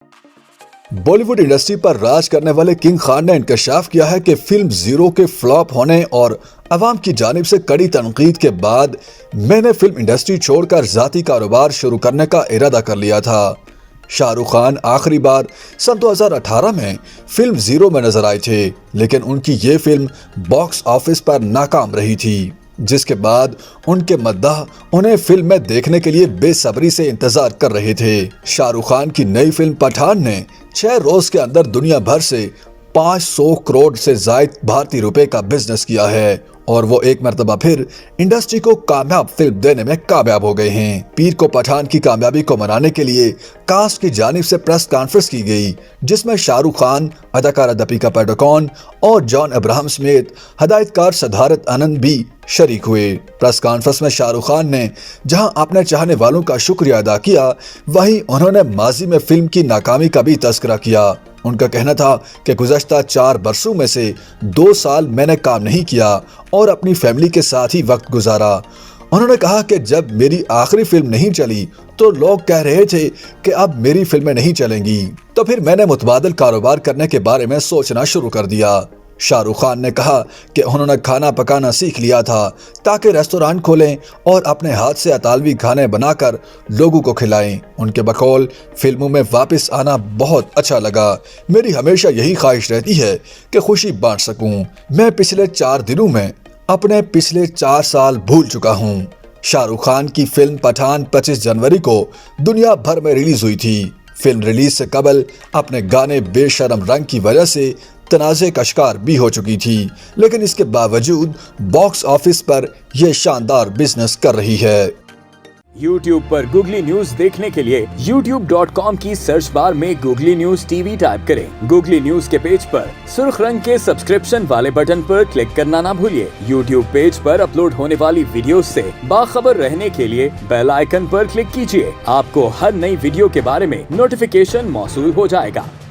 Bollywood industry पर राज करने वाले किंग खान ने इंकशाफ किया है कि फिल्म जीरो के फ्लॉप होने और अवाम की जानिब से कड़ी तनकीद के बाद मैंने फिल्म इंडस्ट्री छोड़कर जाती कारोबार शुरू करने का इरादा कर लिया था। शाहरुख खान आखिरी बार सन 2018 में फिल्म जीरो में नजर आए थे, लेकिन उनकी ये फिल्म बॉक्स ऑफिस पर नाकाम रही थी, जिसके बाद उनके मद्दाह उन्हें फिल्म में देखने के लिए बेसब्री से इंतजार कर रहे थे। शाहरुख खान की नई फिल्म पठान ने 6 रोज के अंदर दुनिया भर से 500 करोड़ से जायद भारतीय रुपए का बिजनेस किया है और वो एक मर्तबा फिर इंडस्ट्री को कामयाब फिल्म देने में कामयाब हो गए हैं। पीर को पठान की कामयाबी को मनाने के लिए कास्ट की जानिब से प्रेस कॉन्फ्रेंस की गई, जिसमें शाहरुख खान, अदाकारा दीपिका पादुकोण और जॉन अब्राहम समेत हदायतकार सिद्धार्थ आनंद भी शरीक हुए। प्रेस कॉन्फ्रेंस में शाहरुख खान ने जहां अपने चाहने वालों का शुक्रिया अदा किया, वहीं उन्होंने माजी में फिल्म की नाकामी का भी तस्करा किया। उनका कहना था कि गुज़श्ता 4 बरसों में से 2 साल मैंने काम नहीं किया और अपनी फैमिली के साथ ही वक्त गुजारा। उन्होंने कहा कि जब मेरी आखिरी फिल्म नहीं चली तो लोग कह रहे थे कि अब मेरी फिल्में नहीं चलेंगी, तो फिर मैंने मुतबादिल कारोबार करने के बारे में सोचना शुरू कर दिया। शाहरुख खान ने कहा कि उन्होंने खाना पकाना सीख लिया था ताकि रेस्टोरेंट खोलें और अपने हाथ से अतालवी खाने बनाकर लोगों को खिलाएं। उनके बकौल फिल्मों में वापस आना बहुत अच्छा लगा। मेरी हमेशा यही ख्वाहिश रहती है कि खुशी बांट सकूं। मैं पिछले 4 दिनों में अपने पिछले 4 साल भूल चुका हूं। शाहरुख खान की फिल्म पठान 25 जनवरी को दुनिया भर में रिलीज हुई थी। फिल्म रिलीज से कबल अपने गाने बेशरम रंग की वजह से तनाज़े का शिकार भी हो चुकी थी, लेकिन इसके बावजूद बॉक्स ऑफिस पर यह शानदार बिजनेस कर रही है। YouTube पर गूगली न्यूज देखने के लिए youtube.com की सर्च बार में गूगली न्यूज टीवी टाइप करें। गूगली न्यूज के पेज पर सुर्ख रंग के सब्सक्रिप्शन वाले बटन पर क्लिक करना ना भूलिए। YouTube पेज पर अपलोड होने वाली वीडियो से बाखबर रहने के लिए बेल आइकन पर क्लिक कीजिए। आपको हर नई वीडियो के बारे में नोटिफिकेशन मौसूल हो जाएगा।